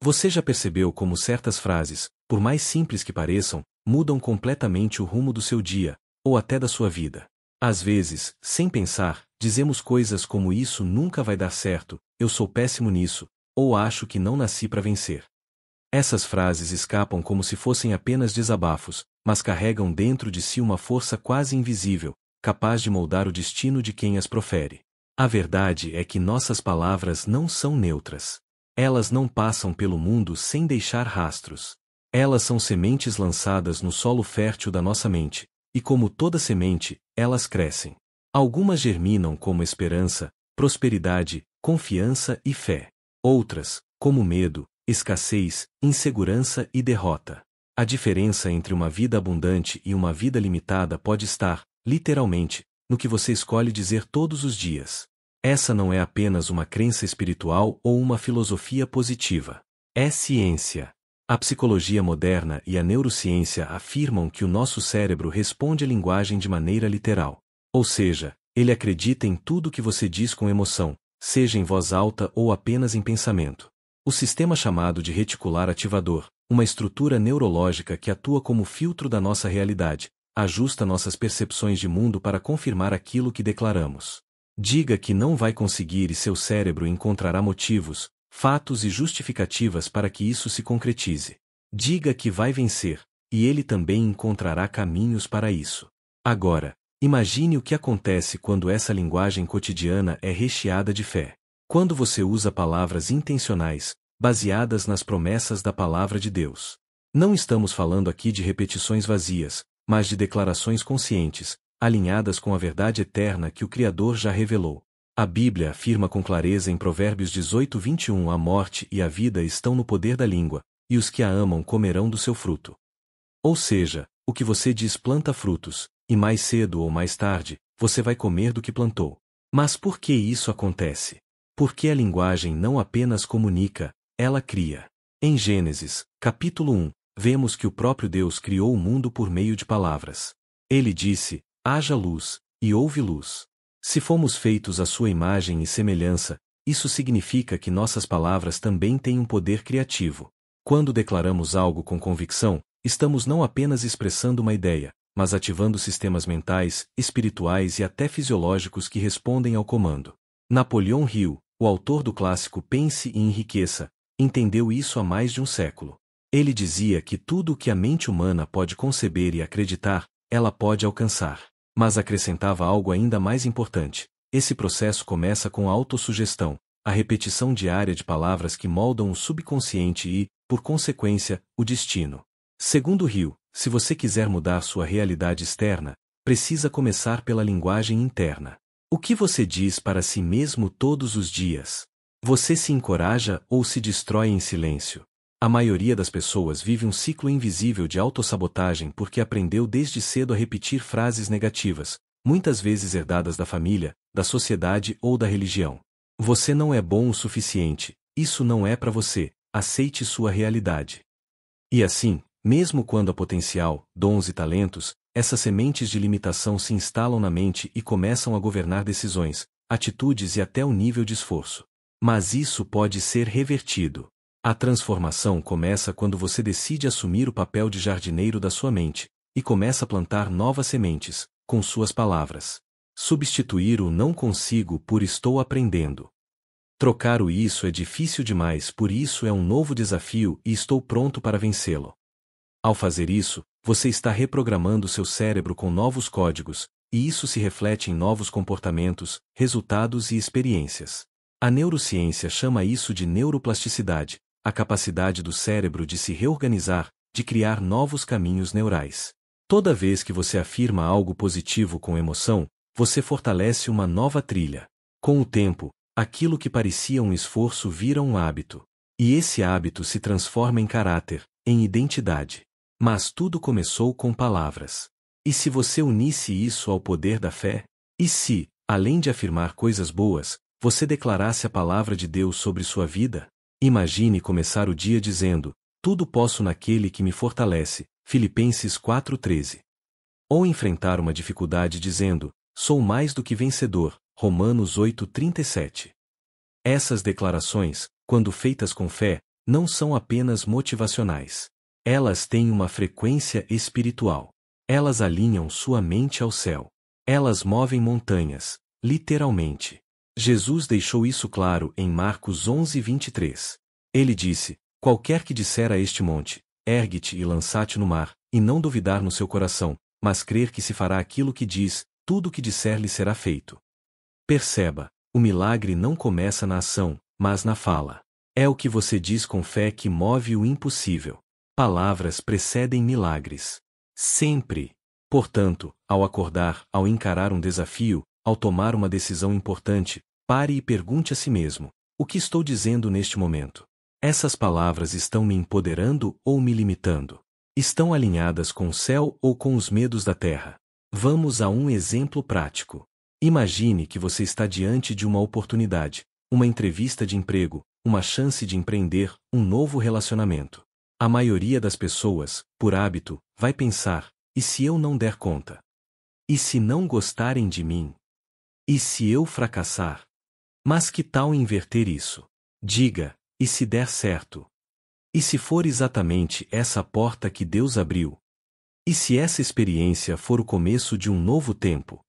Você já percebeu como certas frases, por mais simples que pareçam, mudam completamente o rumo do seu dia, ou até da sua vida? Às vezes, sem pensar, dizemos coisas como isso nunca vai dar certo, eu sou péssimo nisso, ou acho que não nasci para vencer. Essas frases escapam como se fossem apenas desabafos, mas carregam dentro de si uma força quase invisível, capaz de moldar o destino de quem as profere. A verdade é que nossas palavras não são neutras. Elas não passam pelo mundo sem deixar rastros. Elas são sementes lançadas no solo fértil da nossa mente, e como toda semente, elas crescem. Algumas germinam como esperança, prosperidade, confiança e fé. Outras, como medo, escassez, insegurança e derrota. A diferença entre uma vida abundante e uma vida limitada pode estar, literalmente, no que você escolhe dizer todos os dias. Essa não é apenas uma crença espiritual ou uma filosofia positiva. É ciência. A psicologia moderna e a neurociência afirmam que o nosso cérebro responde à linguagem de maneira literal. Ou seja, ele acredita em tudo que você diz com emoção, seja em voz alta ou apenas em pensamento. O sistema chamado de reticular ativador, uma estrutura neurológica que atua como filtro da nossa realidade, ajusta nossas percepções de mundo para confirmar aquilo que declaramos. Diga que não vai conseguir e seu cérebro encontrará motivos, fatos e justificativas para que isso se concretize. Diga que vai vencer, e ele também encontrará caminhos para isso. Agora, imagine o que acontece quando essa linguagem cotidiana é recheada de fé. Quando você usa palavras intencionais, baseadas nas promessas da palavra de Deus. Não estamos falando aqui de repetições vazias, mas de declarações conscientes, alinhadas com a verdade eterna que o Criador já revelou. A Bíblia afirma com clareza em Provérbios 18:21: a morte e a vida estão no poder da língua, e os que a amam comerão do seu fruto. Ou seja, o que você diz planta frutos, e mais cedo ou mais tarde, você vai comer do que plantou. Mas por que isso acontece? Porque a linguagem não apenas comunica, ela cria. Em Gênesis, capítulo 1, vemos que o próprio Deus criou o mundo por meio de palavras. Ele disse: haja luz, e houve luz. Se fomos feitos à sua imagem e semelhança, isso significa que nossas palavras também têm um poder criativo. Quando declaramos algo com convicção, estamos não apenas expressando uma ideia, mas ativando sistemas mentais, espirituais e até fisiológicos que respondem ao comando. Napoleão Hill, o autor do clássico Pense e Enriqueça, entendeu isso há mais de um século. Ele dizia que tudo o que a mente humana pode conceber e acreditar, ela pode alcançar. Mas acrescentava algo ainda mais importante. Esse processo começa com a autossugestão, a repetição diária de palavras que moldam o subconsciente e, por consequência, o destino. Segundo Hill, se você quiser mudar sua realidade externa, precisa começar pela linguagem interna. O que você diz para si mesmo todos os dias? Você se encoraja ou se destrói em silêncio? A maioria das pessoas vive um ciclo invisível de autossabotagem porque aprendeu desde cedo a repetir frases negativas, muitas vezes herdadas da família, da sociedade ou da religião. Você não é bom o suficiente, isso não é para você, aceite sua realidade. E assim, mesmo quando há potencial, dons e talentos, essas sementes de limitação se instalam na mente e começam a governar decisões, atitudes e até o nível de esforço. Mas isso pode ser revertido. A transformação começa quando você decide assumir o papel de jardineiro da sua mente, e começa a plantar novas sementes, com suas palavras. Substituir o não consigo por estou aprendendo. Trocar o isso é difícil demais, por isso é um novo desafio e estou pronto para vencê-lo. Ao fazer isso, você está reprogramando seu cérebro com novos códigos, e isso se reflete em novos comportamentos, resultados e experiências. A neurociência chama isso de neuroplasticidade, a capacidade do cérebro de se reorganizar, de criar novos caminhos neurais. Toda vez que você afirma algo positivo com emoção, você fortalece uma nova trilha. Com o tempo, aquilo que parecia um esforço vira um hábito. E esse hábito se transforma em caráter, em identidade. Mas tudo começou com palavras. E se você unisse isso ao poder da fé? E se, além de afirmar coisas boas, você declarasse a palavra de Deus sobre sua vida? Imagine começar o dia dizendo: tudo posso naquele que me fortalece, Filipenses 4:13. Ou enfrentar uma dificuldade dizendo: sou mais do que vencedor, Romanos 8:37. Essas declarações, quando feitas com fé, não são apenas motivacionais. Elas têm uma frequência espiritual. Elas alinham sua mente ao céu. Elas movem montanhas, literalmente. Jesus deixou isso claro em Marcos 11:23. Ele disse: qualquer que disser a este monte, ergue-te e lança-te no mar, e não duvidar no seu coração, mas crer que se fará aquilo que diz, tudo o que disser lhe será feito. Perceba, o milagre não começa na ação, mas na fala. É o que você diz com fé que move o impossível. Palavras precedem milagres. Sempre. Portanto, ao acordar, ao encarar um desafio, ao tomar uma decisão importante, pare e pergunte a si mesmo: o que estou dizendo neste momento? Essas palavras estão me empoderando ou me limitando? Estão alinhadas com o céu ou com os medos da terra? Vamos a um exemplo prático. Imagine que você está diante de uma oportunidade, uma entrevista de emprego, uma chance de empreender, um novo relacionamento. A maioria das pessoas, por hábito, vai pensar: e se eu não der conta? E se não gostarem de mim? E se eu fracassar? Mas que tal inverter isso? Diga: e se der certo? E se for exatamente essa porta que Deus abriu? E se essa experiência for o começo de um novo tempo?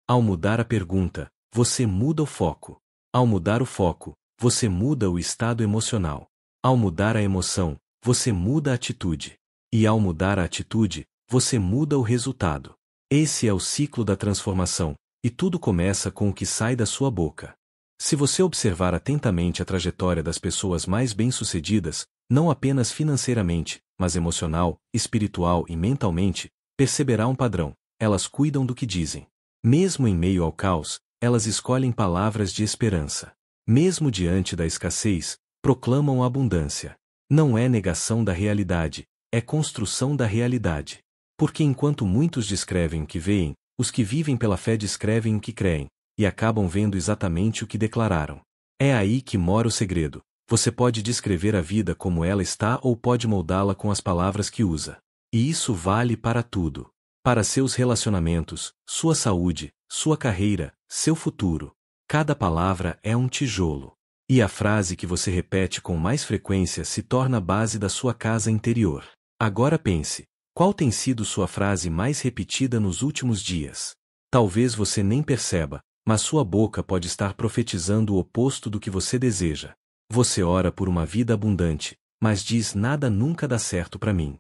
Ao mudar a pergunta, você muda o foco. Ao mudar o foco, você muda o estado emocional. Ao mudar a emoção, você muda a atitude. E ao mudar a atitude, você muda o resultado. Esse é o ciclo da transformação, e tudo começa com o que sai da sua boca. Se você observar atentamente a trajetória das pessoas mais bem-sucedidas, não apenas financeiramente, mas emocional, espiritual e mentalmente, perceberá um padrão: elas cuidam do que dizem. Mesmo em meio ao caos, elas escolhem palavras de esperança. Mesmo diante da escassez, proclamam a abundância. Não é negação da realidade, é construção da realidade. Porque enquanto muitos descrevem o que veem, os que vivem pela fé descrevem o que creem, e acabam vendo exatamente o que declararam. É aí que mora o segredo. Você pode descrever a vida como ela está ou pode moldá-la com as palavras que usa. E isso vale para tudo. Para seus relacionamentos, sua saúde, sua carreira, seu futuro. Cada palavra é um tijolo. E a frase que você repete com mais frequência se torna a base da sua casa interior. Agora pense: qual tem sido sua frase mais repetida nos últimos dias? Talvez você nem perceba, mas sua boca pode estar profetizando o oposto do que você deseja. Você ora por uma vida abundante, mas diz: nada nunca dá certo para mim.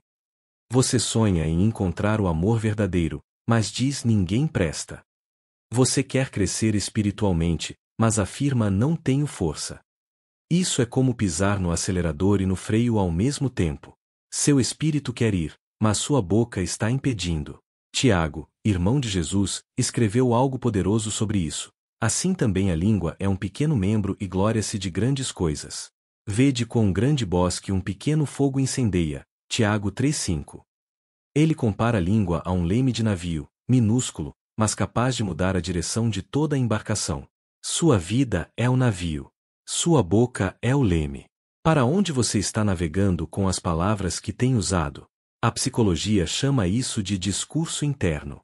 Você sonha em encontrar o amor verdadeiro, mas diz: ninguém presta. Você quer crescer espiritualmente, mas afirma: não tenho força. Isso é como pisar no acelerador e no freio ao mesmo tempo. Seu espírito quer ir, mas sua boca está impedindo. Tiago, irmão de Jesus, escreveu algo poderoso sobre isso. Assim também a língua é um pequeno membro e glória-se de grandes coisas. Vede quão grande bosque um pequeno fogo incendeia. Tiago 3:5. Ele compara a língua a um leme de navio, minúsculo, mas capaz de mudar a direção de toda a embarcação. Sua vida é o navio. Sua boca é o leme. Para onde você está navegando com as palavras que tem usado? A psicologia chama isso de discurso interno.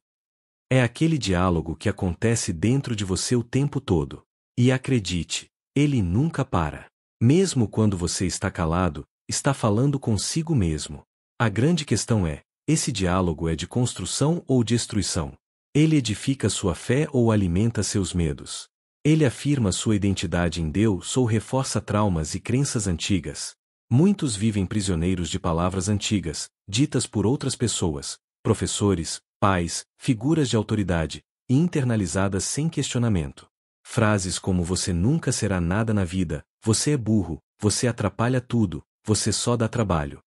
É aquele diálogo que acontece dentro de você o tempo todo. E acredite, ele nunca para. Mesmo quando você está calado, está falando consigo mesmo. A grande questão é: esse diálogo é de construção ou destruição? Ele edifica sua fé ou alimenta seus medos? Ele afirma sua identidade em Deus ou reforça traumas e crenças antigas? Muitos vivem prisioneiros de palavras antigas, ditas por outras pessoas, professores, pais, figuras de autoridade, e internalizadas sem questionamento. Frases como: você nunca será nada na vida, você é burro, você atrapalha tudo, você só dá trabalho.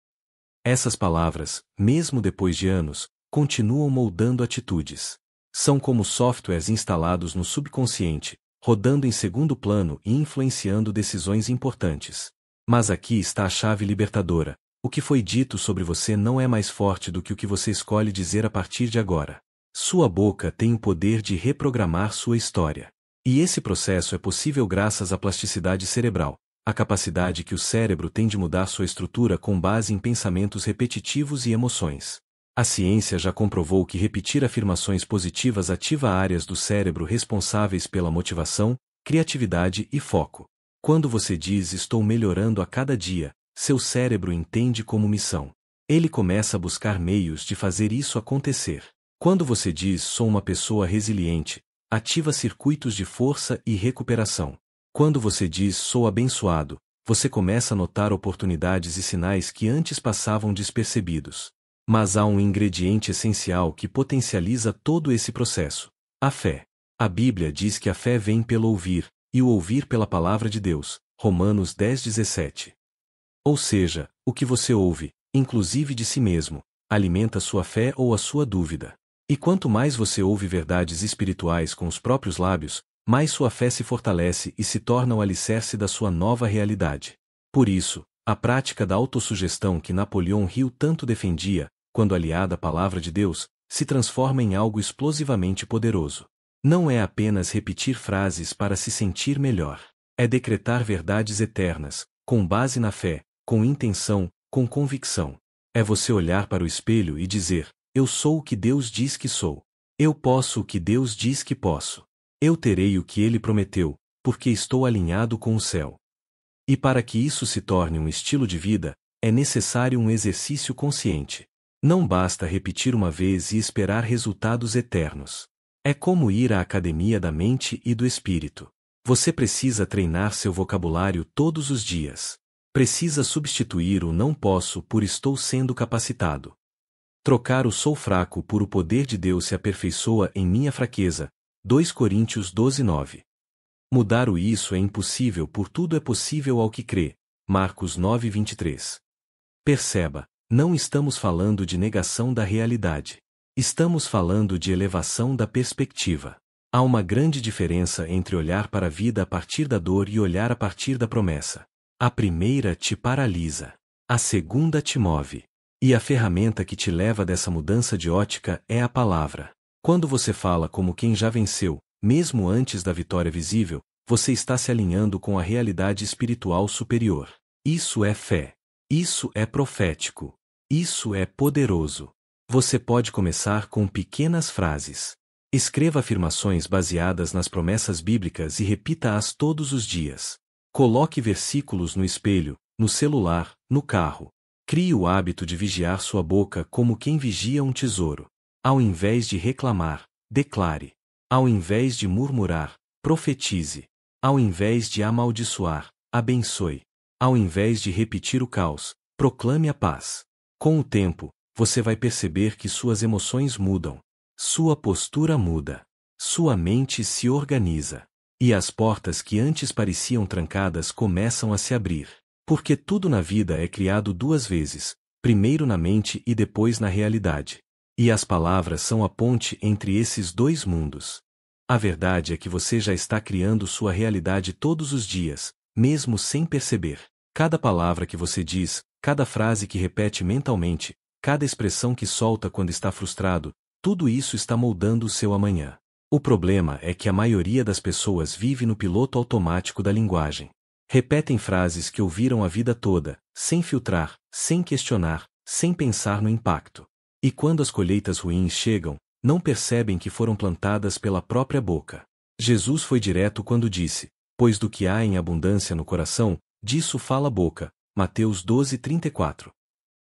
Essas palavras, mesmo depois de anos, continuam moldando atitudes. São como softwares instalados no subconsciente, rodando em segundo plano e influenciando decisões importantes. Mas aqui está a chave libertadora: o que foi dito sobre você não é mais forte do que o que você escolhe dizer a partir de agora. Sua boca tem o poder de reprogramar sua história. E esse processo é possível graças à plasticidade cerebral, a capacidade que o cérebro tem de mudar sua estrutura com base em pensamentos repetitivos e emoções. A ciência já comprovou que repetir afirmações positivas ativa áreas do cérebro responsáveis pela motivação, criatividade e foco. Quando você diz: estou melhorando a cada dia, seu cérebro entende como missão. Ele começa a buscar meios de fazer isso acontecer. Quando você diz sou uma pessoa resiliente, ativa circuitos de força e recuperação. Quando você diz sou abençoado, você começa a notar oportunidades e sinais que antes passavam despercebidos. Mas há um ingrediente essencial que potencializa todo esse processo: a fé. A Bíblia diz que a fé vem pelo ouvir, e o ouvir pela palavra de Deus. Romanos 10:17. Ou seja, o que você ouve, inclusive de si mesmo, alimenta sua fé ou a sua dúvida. E quanto mais você ouve verdades espirituais com os próprios lábios, mais sua fé se fortalece e se torna o alicerce da sua nova realidade. Por isso, a prática da autossugestão que Napoleão Hill tanto defendia, quando aliada à palavra de Deus, se transforma em algo explosivamente poderoso. Não é apenas repetir frases para se sentir melhor. É decretar verdades eternas, com base na fé, com intenção, com convicção. É você olhar para o espelho e dizer: eu sou o que Deus diz que sou. Eu posso o que Deus diz que posso. Eu terei o que Ele prometeu, porque estou alinhado com o céu. E para que isso se torne um estilo de vida, é necessário um exercício consciente. Não basta repetir uma vez e esperar resultados eternos. É como ir à academia da mente e do espírito. Você precisa treinar seu vocabulário todos os dias. Precisa substituir o não posso por estou sendo capacitado. Trocar o sou fraco por o poder de Deus se aperfeiçoa em minha fraqueza. 2 Coríntios 12:9. Mudar o isso é impossível, por tudo é possível ao que crê. Marcos 9:23. Perceba, não estamos falando de negação da realidade. Estamos falando de elevação da perspectiva. Há uma grande diferença entre olhar para a vida a partir da dor e olhar a partir da promessa. A primeira te paralisa. A segunda te move. E a ferramenta que te leva dessa mudança de ótica é a palavra. Quando você fala como quem já venceu, mesmo antes da vitória visível, você está se alinhando com a realidade espiritual superior. Isso é fé. Isso é profético. Isso é poderoso. Você pode começar com pequenas frases. Escreva afirmações baseadas nas promessas bíblicas e repita-as todos os dias. Coloque versículos no espelho, no celular, no carro. Crie o hábito de vigiar sua boca como quem vigia um tesouro. Ao invés de reclamar, declare. Ao invés de murmurar, profetize. Ao invés de amaldiçoar, abençoe. Ao invés de repetir o caos, proclame a paz. Com o tempo, você vai perceber que suas emoções mudam. Sua postura muda. Sua mente se organiza. E as portas que antes pareciam trancadas começam a se abrir. Porque tudo na vida é criado duas vezes, primeiro na mente e depois na realidade. E as palavras são a ponte entre esses dois mundos. A verdade é que você já está criando sua realidade todos os dias, mesmo sem perceber. Cada palavra que você diz, cada frase que repete mentalmente, cada expressão que solta quando está frustrado, tudo isso está moldando o seu amanhã. O problema é que a maioria das pessoas vive no piloto automático da linguagem. Repetem frases que ouviram a vida toda, sem filtrar, sem questionar, sem pensar no impacto. E quando as colheitas ruins chegam, não percebem que foram plantadas pela própria boca. Jesus foi direto quando disse: pois do que há em abundância no coração, disso fala a boca. Mateus 12:34.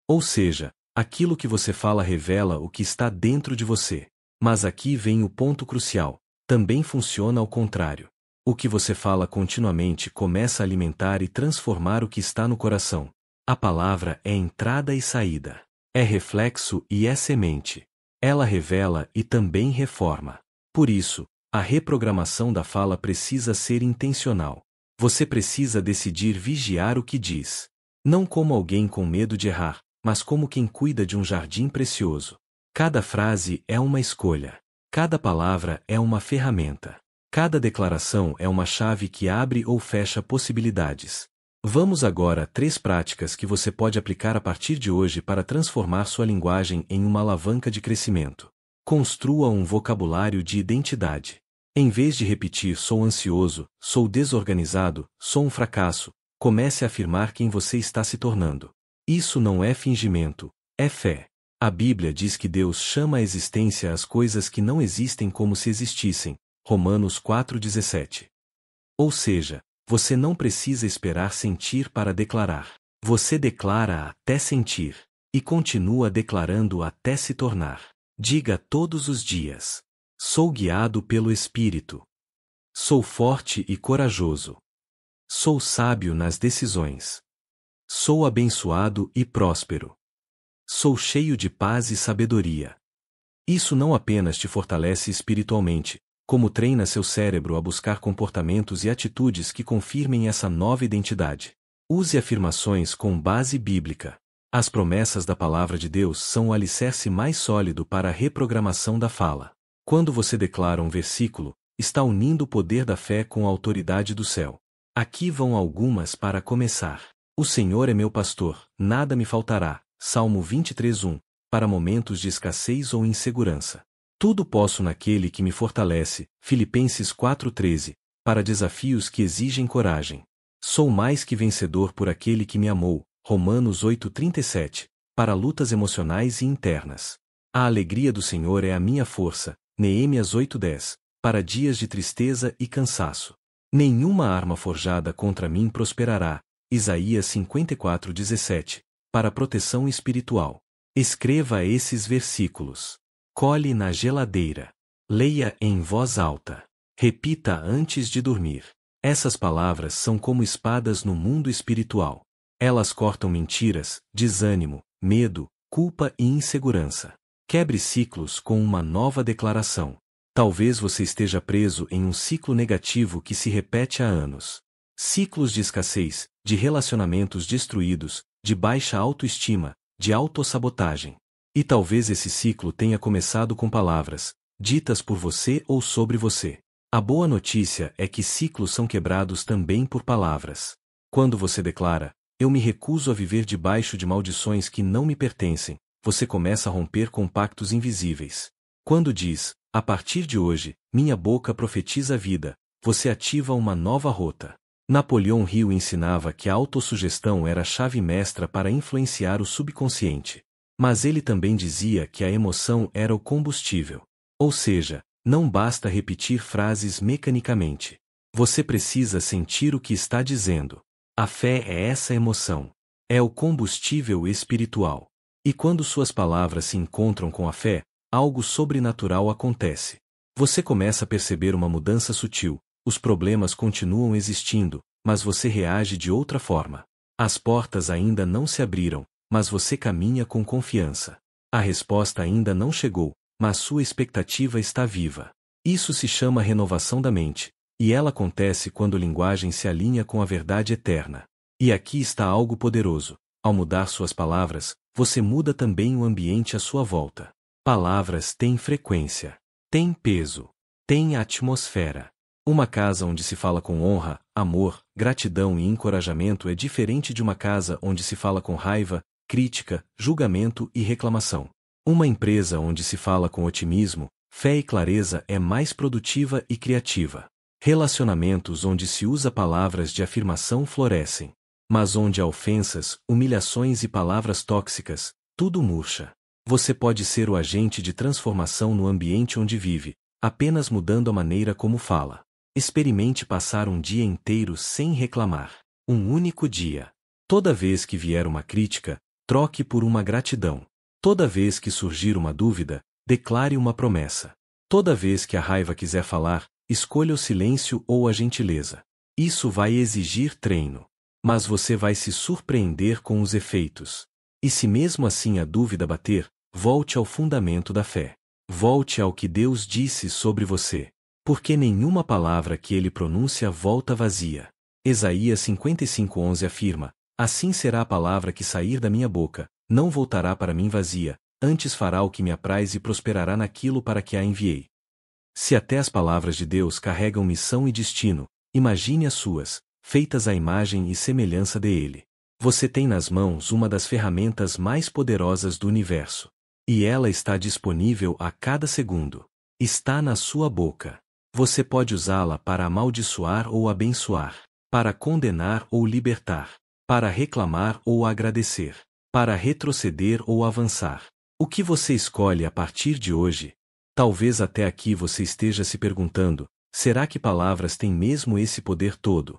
Ou seja, aquilo que você fala revela o que está dentro de você. Mas aqui vem o ponto crucial: também funciona ao contrário. O que você fala continuamente começa a alimentar e transformar o que está no coração. A palavra é entrada e saída. É reflexo e é semente. Ela revela e também reforma. Por isso, a reprogramação da fala precisa ser intencional. Você precisa decidir vigiar o que diz. Não como alguém com medo de errar, mas como quem cuida de um jardim precioso. Cada frase é uma escolha. Cada palavra é uma ferramenta. Cada declaração é uma chave que abre ou fecha possibilidades. Vamos agora a 3 práticas que você pode aplicar a partir de hoje para transformar sua linguagem em uma alavanca de crescimento. Construa um vocabulário de identidade. Em vez de repetir sou ansioso, sou desorganizado, sou um fracasso, comece a afirmar quem você está se tornando. Isso não é fingimento, é fé. A Bíblia diz que Deus chama à existência as coisas que não existem como se existissem. Romanos 4:17. Ou seja, você não precisa esperar sentir para declarar. Você declara até sentir. E continua declarando até se tornar. Diga todos os dias: sou guiado pelo Espírito. Sou forte e corajoso. Sou sábio nas decisões. Sou abençoado e próspero. Sou cheio de paz e sabedoria. Isso não apenas te fortalece espiritualmente, como treina seu cérebro a buscar comportamentos e atitudes que confirmem essa nova identidade. Use afirmações com base bíblica. As promessas da palavra de Deus são o alicerce mais sólido para a reprogramação da fala. Quando você declara um versículo, está unindo o poder da fé com a autoridade do céu. Aqui vão algumas para começar. O Senhor é meu pastor, nada me faltará. Salmo 23:1. Para momentos de escassez ou insegurança. Tudo posso naquele que me fortalece. Filipenses 4:13. Para desafios que exigem coragem. Sou mais que vencedor por aquele que me amou. Romanos 8:37. Para lutas emocionais e internas. A alegria do Senhor é a minha força. Neemias 8:10. Para dias de tristeza e cansaço. Nenhuma arma forjada contra mim prosperará. Isaías 54:17. Para proteção espiritual. Escreva esses versículos. Cole na geladeira. Leia em voz alta. Repita antes de dormir. Essas palavras são como espadas no mundo espiritual. Elas cortam mentiras, desânimo, medo, culpa e insegurança. Quebre ciclos com uma nova declaração. Talvez você esteja preso em um ciclo negativo que se repete há anos. Ciclos de escassez, de relacionamentos destruídos, de baixa autoestima, de autossabotagem. E talvez esse ciclo tenha começado com palavras, ditas por você ou sobre você. A boa notícia é que ciclos são quebrados também por palavras. Quando você declara: eu me recuso a viver debaixo de maldições que não me pertencem, você começa a romper com pactos invisíveis. Quando diz: a partir de hoje, minha boca profetiza a vida, você ativa uma nova rota. Napoleão Hill ensinava que a autossugestão era a chave mestra para influenciar o subconsciente. Mas ele também dizia que a emoção era o combustível. Ou seja, não basta repetir frases mecanicamente. Você precisa sentir o que está dizendo. A fé é essa emoção. É o combustível espiritual. E quando suas palavras se encontram com a fé, algo sobrenatural acontece. Você começa a perceber uma mudança sutil. Os problemas continuam existindo, mas você reage de outra forma. As portas ainda não se abriram, mas você caminha com confiança. A resposta ainda não chegou, mas sua expectativa está viva. Isso se chama renovação da mente, e ela acontece quando a linguagem se alinha com a verdade eterna. E aqui está algo poderoso. Ao mudar suas palavras, você muda também o ambiente à sua volta. Palavras têm frequência, têm peso, têm atmosfera. Uma casa onde se fala com honra, amor, gratidão e encorajamento é diferente de uma casa onde se fala com raiva, crítica, julgamento e reclamação. Uma empresa onde se fala com otimismo, fé e clareza é mais produtiva e criativa. Relacionamentos onde se usa palavras de afirmação florescem. Mas onde há ofensas, humilhações e palavras tóxicas, tudo murcha. Você pode ser o agente de transformação no ambiente onde vive, apenas mudando a maneira como fala. Experimente passar um dia inteiro sem reclamar. Um único dia. Toda vez que vier uma crítica, troque por uma gratidão. Toda vez que surgir uma dúvida, declare uma promessa. Toda vez que a raiva quiser falar, escolha o silêncio ou a gentileza. Isso vai exigir treino. Mas você vai se surpreender com os efeitos. E se mesmo assim a dúvida bater, volte ao fundamento da fé. Volte ao que Deus disse sobre você. Porque nenhuma palavra que ele pronuncia volta vazia. Isaías 55:11 afirma: assim será a palavra que sair da minha boca, não voltará para mim vazia, antes fará o que me apraz e prosperará naquilo para que a enviei. Se até as palavras de Deus carregam missão e destino, imagine as suas, feitas à imagem e semelhança dele. Você tem nas mãos uma das ferramentas mais poderosas do universo. E ela está disponível a cada segundo. Está na sua boca. Você pode usá-la para amaldiçoar ou abençoar, para condenar ou libertar, para reclamar ou agradecer, para retroceder ou avançar. O que você escolhe a partir de hoje? Talvez até aqui você esteja se perguntando: será que palavras têm mesmo esse poder todo?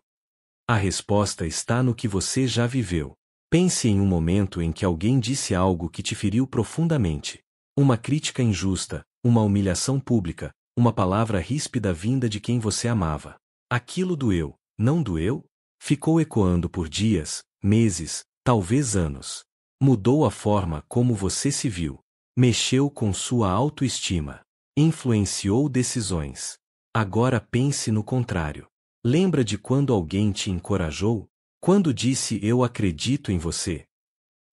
A resposta está no que você já viveu. Pense em um momento em que alguém disse algo que te feriu profundamente. Uma crítica injusta, uma humilhação pública, uma palavra ríspida vinda de quem você amava. Aquilo doeu, não doeu? Ficou ecoando por dias, meses, talvez anos. Mudou a forma como você se viu. Mexeu com sua autoestima. Influenciou decisões. Agora pense no contrário. Lembra de quando alguém te encorajou? Quando disse eu acredito em você?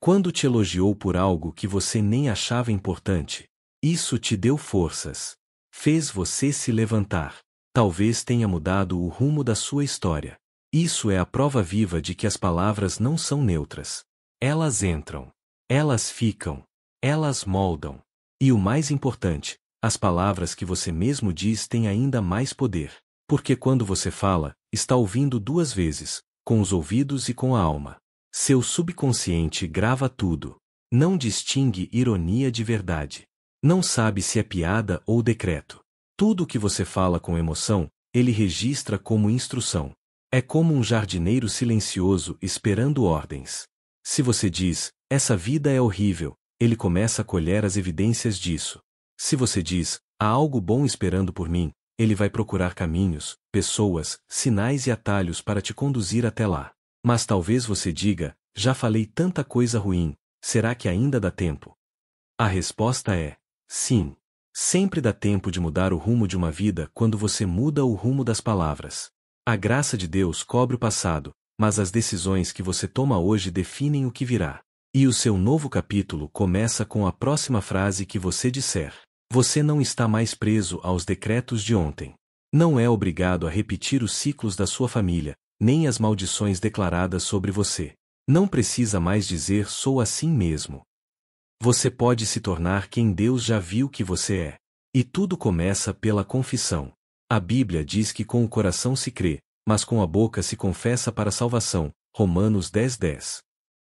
Quando te elogiou por algo que você nem achava importante? Isso te deu forças. Fez você se levantar. Talvez tenha mudado o rumo da sua história. Isso é a prova viva de que as palavras não são neutras. Elas entram. Elas ficam. Elas moldam. E o mais importante, as palavras que você mesmo diz têm ainda mais poder. Porque quando você fala, está ouvindo duas vezes, com os ouvidos e com a alma. Seu subconsciente grava tudo. Não distingue ironia de verdade. Não sabe se é piada ou decreto. Tudo o que você fala com emoção, ele registra como instrução. É como um jardineiro silencioso esperando ordens. Se você diz, essa vida é horrível, ele começa a colher as evidências disso. Se você diz, há algo bom esperando por mim, ele vai procurar caminhos, pessoas, sinais e atalhos para te conduzir até lá. Mas talvez você diga, já falei tanta coisa ruim, será que ainda dá tempo? A resposta é, sim. Sempre dá tempo de mudar o rumo de uma vida quando você muda o rumo das palavras. A graça de Deus cobre o passado, mas as decisões que você toma hoje definem o que virá. E o seu novo capítulo começa com a próxima frase que você disser. Você não está mais preso aos decretos de ontem. Não é obrigado a repetir os ciclos da sua família, nem as maldições declaradas sobre você. Não precisa mais dizer sou assim mesmo. Você pode se tornar quem Deus já viu que você é. E tudo começa pela confissão. A Bíblia diz que com o coração se crê, mas com a boca se confessa para a salvação. Romanos 10:10.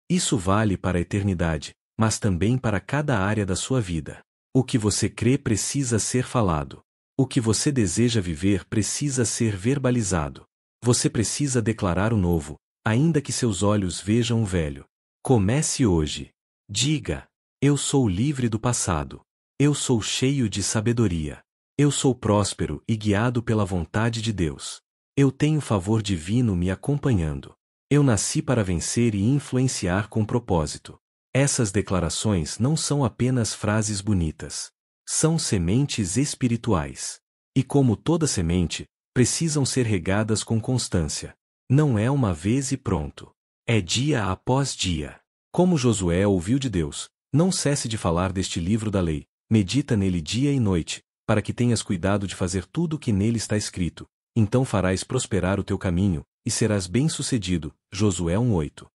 Isso vale para a eternidade, mas também para cada área da sua vida. O que você crê precisa ser falado. O que você deseja viver precisa ser verbalizado. Você precisa declarar o novo, ainda que seus olhos vejam o velho. Comece hoje. Diga: eu sou livre do passado. Eu sou cheio de sabedoria. Eu sou próspero e guiado pela vontade de Deus. Eu tenho favor divino me acompanhando. Eu nasci para vencer e influenciar com propósito. Essas declarações não são apenas frases bonitas. São sementes espirituais. E como toda semente, precisam ser regadas com constância. Não é uma vez e pronto. É dia após dia. Como Josué ouviu de Deus, não cesse de falar deste livro da lei, medita nele dia e noite, para que tenhas cuidado de fazer tudo o que nele está escrito. Então farás prosperar o teu caminho, e serás bem-sucedido. Josué 1:8.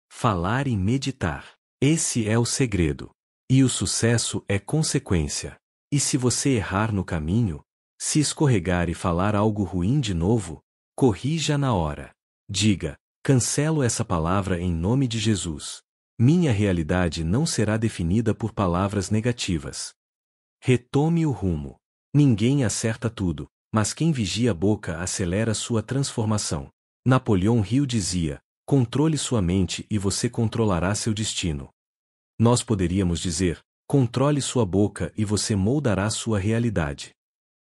Falar e meditar. Esse é o segredo. E o sucesso é consequência. E se você errar no caminho, se escorregar e falar algo ruim de novo, corrija na hora. Diga: cancelo essa palavra em nome de Jesus. Minha realidade não será definida por palavras negativas. Retome o rumo. Ninguém acerta tudo, mas quem vigia a boca acelera sua transformação. Napoleão Hill dizia: controle sua mente e você controlará seu destino. Nós poderíamos dizer: controle sua boca e você moldará sua realidade.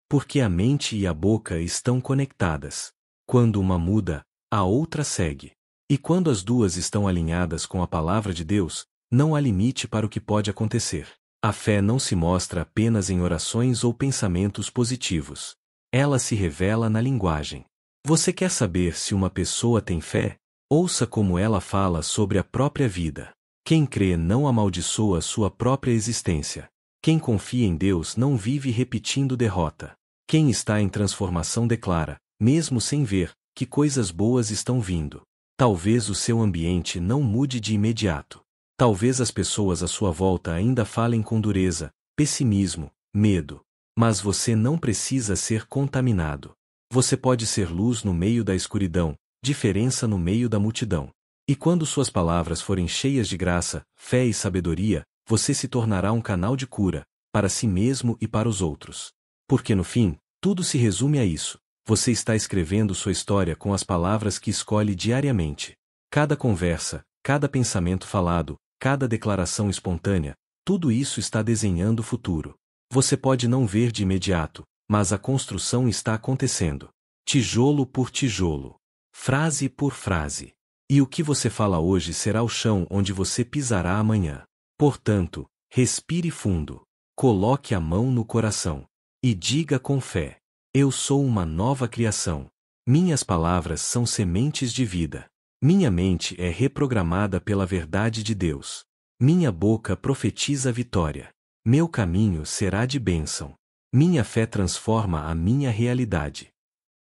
Porque a mente e a boca estão conectadas. Quando uma muda, a outra segue. E quando as duas estão alinhadas com a palavra de Deus, não há limite para o que pode acontecer. A fé não se mostra apenas em orações ou pensamentos positivos. Ela se revela na linguagem. Você quer saber se uma pessoa tem fé? Ouça como ela fala sobre a própria vida. Quem crê não amaldiçoa sua própria existência. Quem confia em Deus não vive repetindo derrota. Quem está em transformação declara, mesmo sem ver, que coisas boas estão vindo. Talvez o seu ambiente não mude de imediato. Talvez as pessoas à sua volta ainda falem com dureza, pessimismo, medo. Mas você não precisa ser contaminado. Você pode ser luz no meio da escuridão, diferença no meio da multidão. E quando suas palavras forem cheias de graça, fé e sabedoria, você se tornará um canal de cura, para si mesmo e para os outros. Porque no fim, tudo se resume a isso. Você está escrevendo sua história com as palavras que escolhe diariamente. Cada conversa, cada pensamento falado, cada declaração espontânea, tudo isso está desenhando o futuro. Você pode não ver de imediato, mas a construção está acontecendo. Tijolo por tijolo. Frase por frase. E o que você fala hoje será o chão onde você pisará amanhã. Portanto, respire fundo. Coloque a mão no coração. E diga com fé: eu sou uma nova criação. Minhas palavras são sementes de vida. Minha mente é reprogramada pela verdade de Deus. Minha boca profetiza a vitória. Meu caminho será de bênção. Minha fé transforma a minha realidade.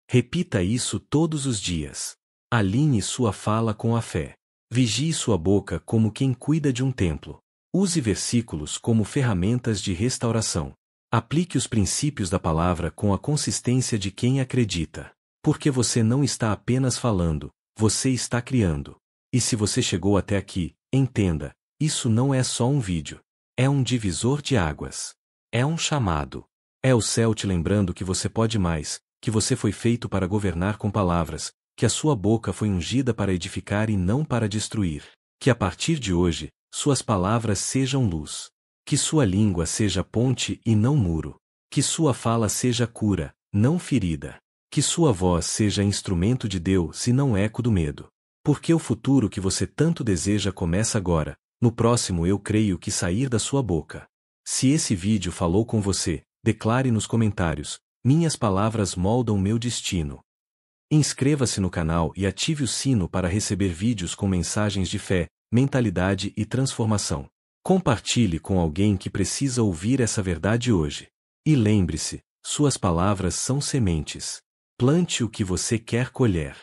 Repita isso todos os dias. Alinhe sua fala com a fé. Vigie sua boca como quem cuida de um templo. Use versículos como ferramentas de restauração. Aplique os princípios da palavra com a consistência de quem acredita. Porque você não está apenas falando, você está criando. E se você chegou até aqui, entenda, isso não é só um vídeo. É um divisor de águas. É um chamado. É o céu te lembrando que você pode mais, que você foi feito para governar com palavras, que a sua boca foi ungida para edificar e não para destruir. Que a partir de hoje, suas palavras sejam luz. Que sua língua seja ponte e não muro. Que sua fala seja cura, não ferida. Que sua voz seja instrumento de Deus e não eco do medo. Porque o futuro que você tanto deseja começa agora, no próximo eu creio que sair da sua boca. Se esse vídeo falou com você, declare nos comentários: minhas palavras moldam meu destino. Inscreva-se no canal e ative o sino para receber vídeos com mensagens de fé, mentalidade e transformação. Compartilhe com alguém que precisa ouvir essa verdade hoje. E lembre-se, suas palavras são sementes. Plante o que você quer colher.